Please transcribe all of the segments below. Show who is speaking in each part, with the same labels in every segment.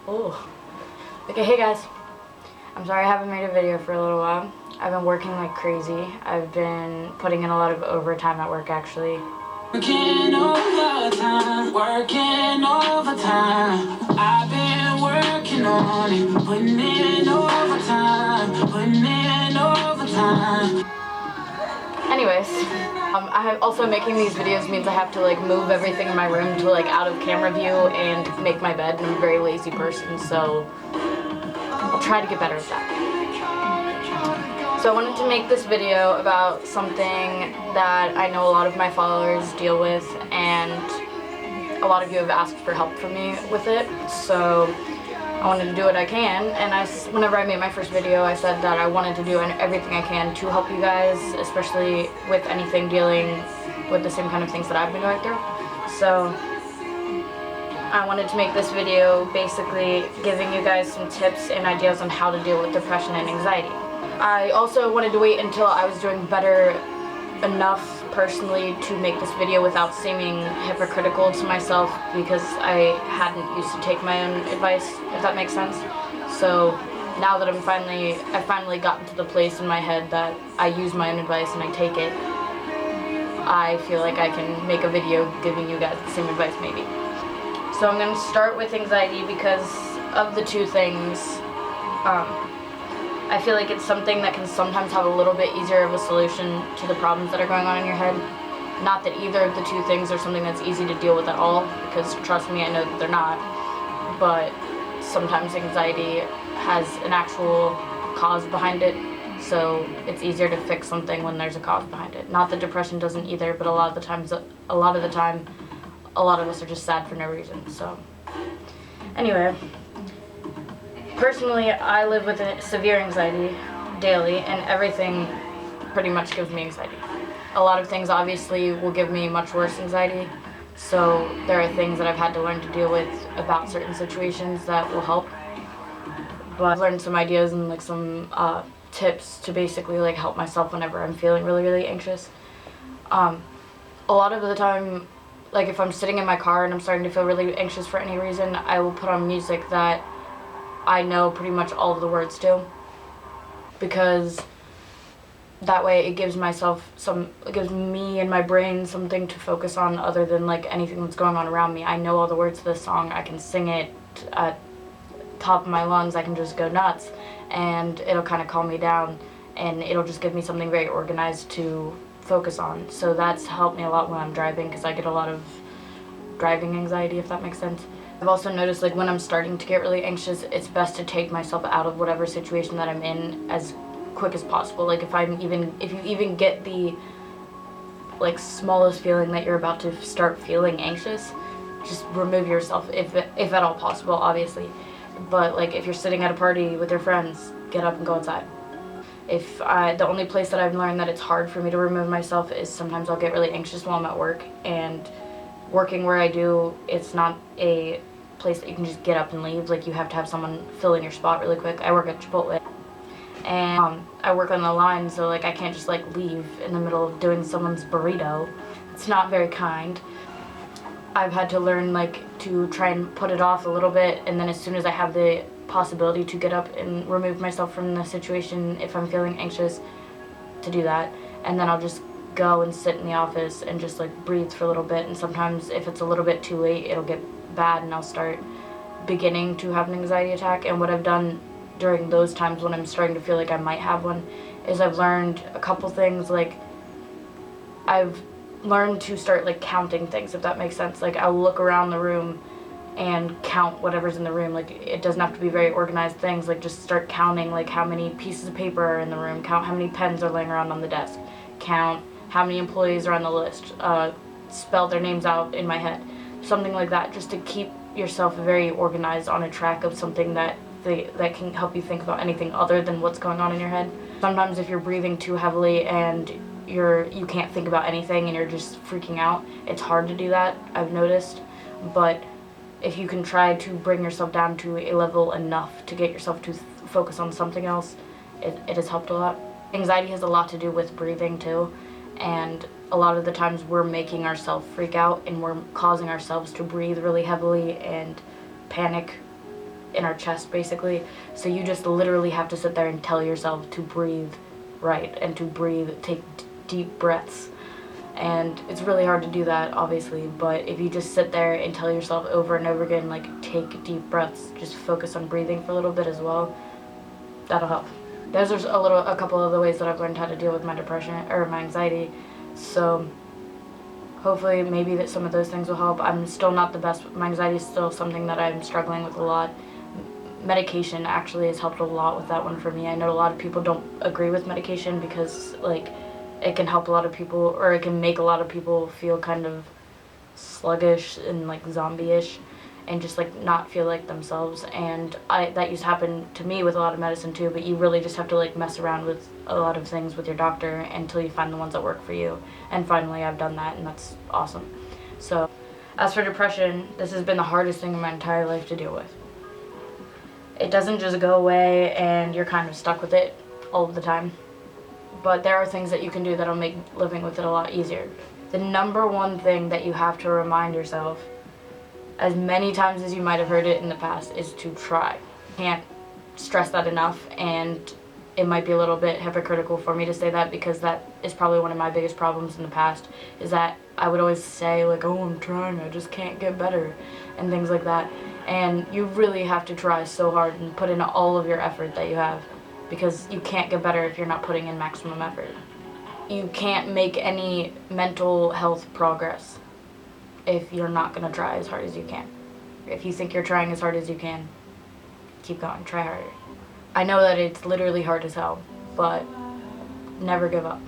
Speaker 1: Oh. Okay, hey guys. I'm sorry I haven't made a video for a little while. I've been working like crazy. I've been putting in a lot of overtime at work actually.
Speaker 2: Working overtime, working overtime. I've been working on it, putting in overtime, putting in overtime.
Speaker 1: Anyways, also making these videos means I have to like move everything in my room to like out of camera view and make my bed, and I'm a very lazy person, so I'll try to get better at that. So I wanted to make this video about something that I know a lot of my followers deal with, and a lot of you have asked for help from me with it, so I wanted to do what I can. And whenever I made my first video, I said that I wanted to do everything I can to help you guys, especially with anything dealing with the same kind of things that I've been going through. So I wanted to make this video basically giving you guys some tips and ideas on how to deal with depression and anxiety. I also wanted to wait until I was doing better enough personally to make this video without seeming hypocritical to myself, because I hadn't used to take my own advice, if that makes sense. So now that I've finally gotten to the place in my head that I use my own advice and I take it, I feel like I can make a video giving you guys the same advice maybe. So I'm going to start with anxiety because of the two things. I feel like it's something that can sometimes have a little bit easier of a solution to the problems that are going on in your head. Not that either of the two things are something that's easy to deal with at all, because trust me, I know that they're not. But sometimes anxiety has an actual cause behind it, so it's easier to fix something when there's a cause behind it. Not that depression doesn't either, but a lot of the time, a lot of us are just sad for no reason. So anyway. Personally, I live with severe anxiety daily, and everything pretty much gives me anxiety. A lot of things obviously will give me much worse anxiety, so there are things that I've had to learn to deal with about certain situations that will help. But I've learned some ideas and like some tips to basically like help myself whenever I'm feeling really, really anxious. A lot of the time, like if I'm sitting in my car and I'm starting to feel really anxious for any reason, I will put on music that I know pretty much all of the words to, because that way it gives me and my brain something to focus on other than like anything that's going on around me. I know all the words to this song, I can sing it at top of my lungs, I can just go nuts, and it'll kind of calm me down, and it'll just give me something very organized to focus on. So that's helped me a lot when I'm driving, because I get a lot of driving anxiety, if that makes sense. I've also noticed like when I'm starting to get really anxious, it's best to take myself out of whatever situation that I'm in as quick as possible. Like if you even get the like smallest feeling that you're about to start feeling anxious, just remove yourself if at all possible, obviously. But like if you're sitting at a party with your friends, get up and go outside. The only place that I've learned that it's hard for me to remove myself is sometimes I'll get really anxious while I'm at work, and working where I do, it's not a place that you can just get up and leave. Like you have to have someone fill in your spot really quick. I work at Chipotle, and I work on the line, so like I can't just like leave in the middle of doing someone's burrito. It's not very kind. I've had to learn like to try and put it off a little bit, and then as soon as I have the possibility to get up and remove myself from the situation if I'm feeling anxious, to do that, and then I'll just go and sit in the office and just like breathe for a little bit. And sometimes if it's a little bit too late, it'll get bad and I'll start beginning to have an anxiety attack. And what I've done during those times when I'm starting to feel like I might have one is I've learned a couple things. Like I've learned to start like counting things, if that makes sense. Like I'll look around the room and count whatever's in the room. Like it doesn't have to be very organized things, like just start counting like how many pieces of paper are in the room, count how many pens are laying around on the desk, count how many employees are on the list, spell their names out in my head, something like that, just to keep yourself very organized on a track of something that can help you think about anything other than what's going on in your head. Sometimes if you're breathing too heavily and you can't think about anything and you're just freaking out, it's hard to do that, I've noticed. But if you can try to bring yourself down to a level enough to get yourself to focus on something else, it has helped a lot. Anxiety has a lot to do with breathing too, and a lot of the times we're making ourselves freak out and we're causing ourselves to breathe really heavily and panic in our chest basically. So you just literally have to sit there and tell yourself to breathe right and to breathe, take deep breaths. And it's really hard to do that, obviously, but if you just sit there and tell yourself over and over again, like, take deep breaths, just focus on breathing for a little bit as well, that'll help. Those are a couple of the ways that I've learned how to deal with my depression or my anxiety. So hopefully maybe that some of those things will help. I'm still not the best. My anxiety is still something that I'm struggling with a lot. Medication actually has helped a lot with that one for me. I know a lot of people don't agree with medication because, like, it can help a lot of people, or it can make a lot of people feel kind of sluggish and like zombie-ish and just like not feel like themselves. And that used to happen to me with a lot of medicine too, but you really just have to like mess around with a lot of things with your doctor until you find the ones that work for you. And finally I've done that, and that's awesome. So as for depression, this has been the hardest thing in my entire life to deal with. It doesn't just go away and you're kind of stuck with it all of the time. But there are things that you can do that'll make living with it a lot easier. The number one thing that you have to remind yourself, as many times as you might have heard it in the past, is to try. Can't stress that enough, and it might be a little bit hypocritical for me to say that because that is probably one of my biggest problems in the past, is that I would always say like, oh, I'm trying, I just can't get better, and things like that. And you really have to try so hard and put in all of your effort that you have, because you can't get better if you're not putting in maximum effort. You can't make any mental health progress if you're not going to try as hard as you can. If you think you're trying as hard as you can, keep going, try harder. I know that it's literally hard as hell, but never give up.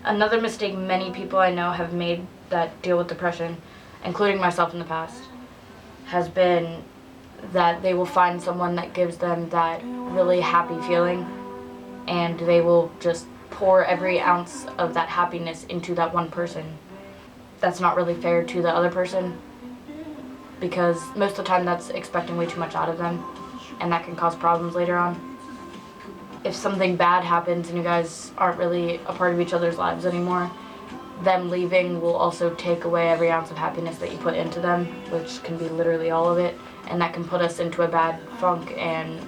Speaker 1: Another mistake many people I know have made that deal with depression, including myself in the past, has been that they will find someone that gives them that really happy feeling, and they will just pour every ounce of that happiness into that one person. That's not really fair to the other person, because most of the time that's expecting way too much out of them, and that can cause problems later on. If something bad happens and you guys aren't really a part of each other's lives anymore, them leaving will also take away every ounce of happiness that you put into them, which can be literally all of it, and that can put us into a bad funk and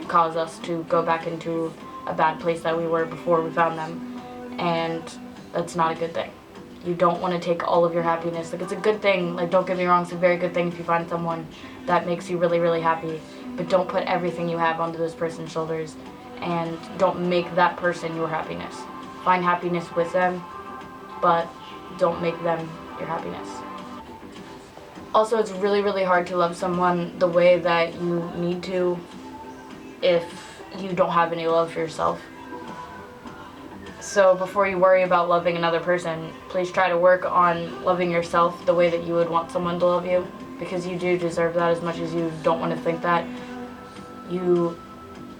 Speaker 1: cause us to go back into a bad place that we were before we found them, and that's not a good thing. You don't want to take all of your happiness. Like, it's a good thing, like, don't get me wrong, it's a very good thing if you find someone that makes you really, really happy, but don't put everything you have onto this person's shoulders, and don't make that person your happiness. Find happiness with them, but don't make them your happiness. Also, it's really, really hard to love someone the way that you need to if you don't have any love for yourself. So before you worry about loving another person, please try to work on loving yourself the way that you would want someone to love you, because you do deserve that as much as you don't want to think that. You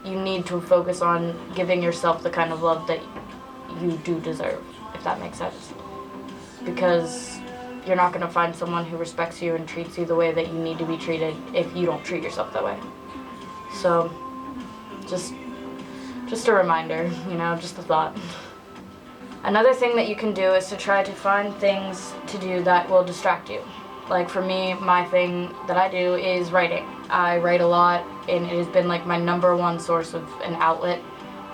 Speaker 1: need to focus on giving yourself the kind of love that you do deserve, if that makes sense. Because you're not going to find someone who respects you and treats you the way that you need to be treated if you don't treat yourself that way. So, just a reminder, just a thought. Another thing that you can do is to try to find things to do that will distract you. Like for me, my thing that I do is writing. I write a lot, and it has been like my number one source of an outlet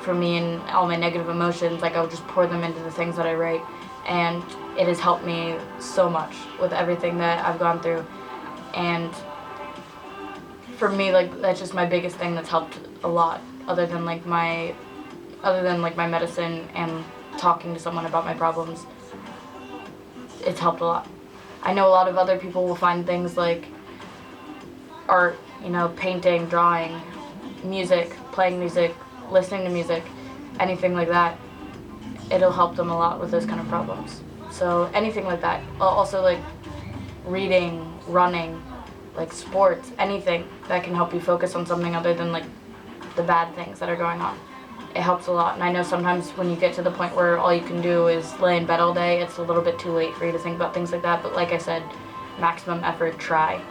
Speaker 1: for me, and all my negative emotions, like I would just pour them into the things that I write, and it has helped me so much with everything that I've gone through. And for me, like, that's just my biggest thing that's helped a lot, other than my medicine and talking to someone about my problems. It's helped a lot. I know a lot of other people will find things like art, painting, drawing, music, playing music, listening to music, anything like that. It'll help them a lot with those kind of problems. So anything like that. Also like reading, running, like sports, anything that can help you focus on something other than like the bad things that are going on. It helps a lot. And I know sometimes when you get to the point where all you can do is lay in bed all day, it's a little bit too late for you to think about things like that. But like I said, maximum effort, try.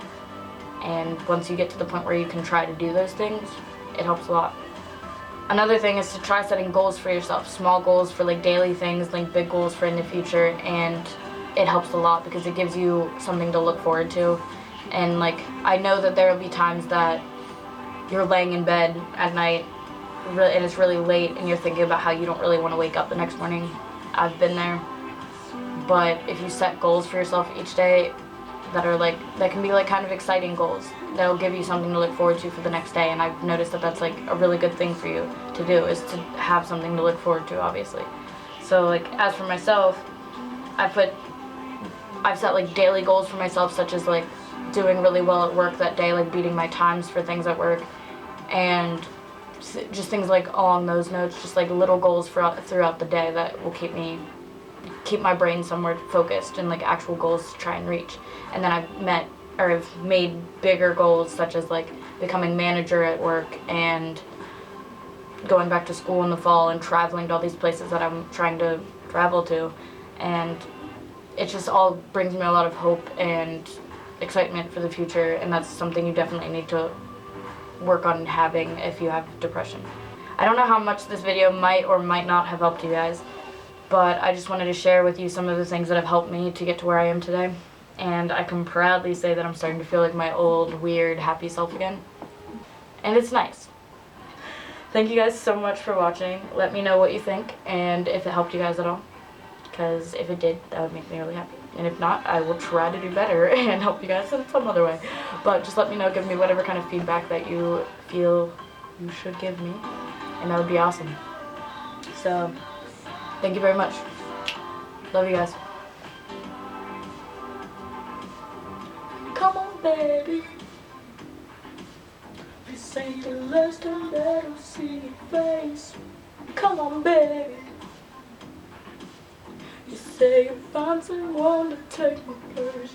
Speaker 1: And once you get to the point where you can try to do those things, it helps a lot. Another thing is to try setting goals for yourself. Small goals for like daily things, like big goals for in the future. And it helps a lot because it gives you something to look forward to. And like, I know that there will be times that you're laying in bed at night and it's really late and you're thinking about how you don't really want to wake up the next morning. I've been there. But if you set goals for yourself each day that can be like kind of exciting goals, that'll give you something to look forward to for the next day. And I've noticed that that's like a really good thing for you to do, is to have something to look forward to, obviously. So like as for myself, I've set like daily goals for myself, such as like doing really well at work that day, like beating my times for things at work, and just things like along those notes, just like little goals throughout the day that will keep my brain somewhere focused and like actual goals to try and reach. And then I've made bigger goals, such as like becoming manager at work and going back to school in the fall and traveling to all these places that I'm trying to travel to. And it just all brings me a lot of hope and excitement for the future, and that's something you definitely need to work on having if you have depression. I don't know how much this video might or might not have helped you guys, but I just wanted to share with you some of the things that have helped me to get to where I am today. And I can proudly say that I'm starting to feel like my old, weird, happy self again. And it's nice. Thank you guys so much for watching. Let me know what you think and if it helped you guys at all. Because if it did, that would make me really happy. And if not, I will try to do better and help you guys in some other way. But just let me know, give me whatever kind of feedback that you feel you should give me. And that would be awesome. So, thank you very much. Love you guys. Come on, baby. This ain't the last time that I'll see your face. Come on, baby. You say you find someone to take my place.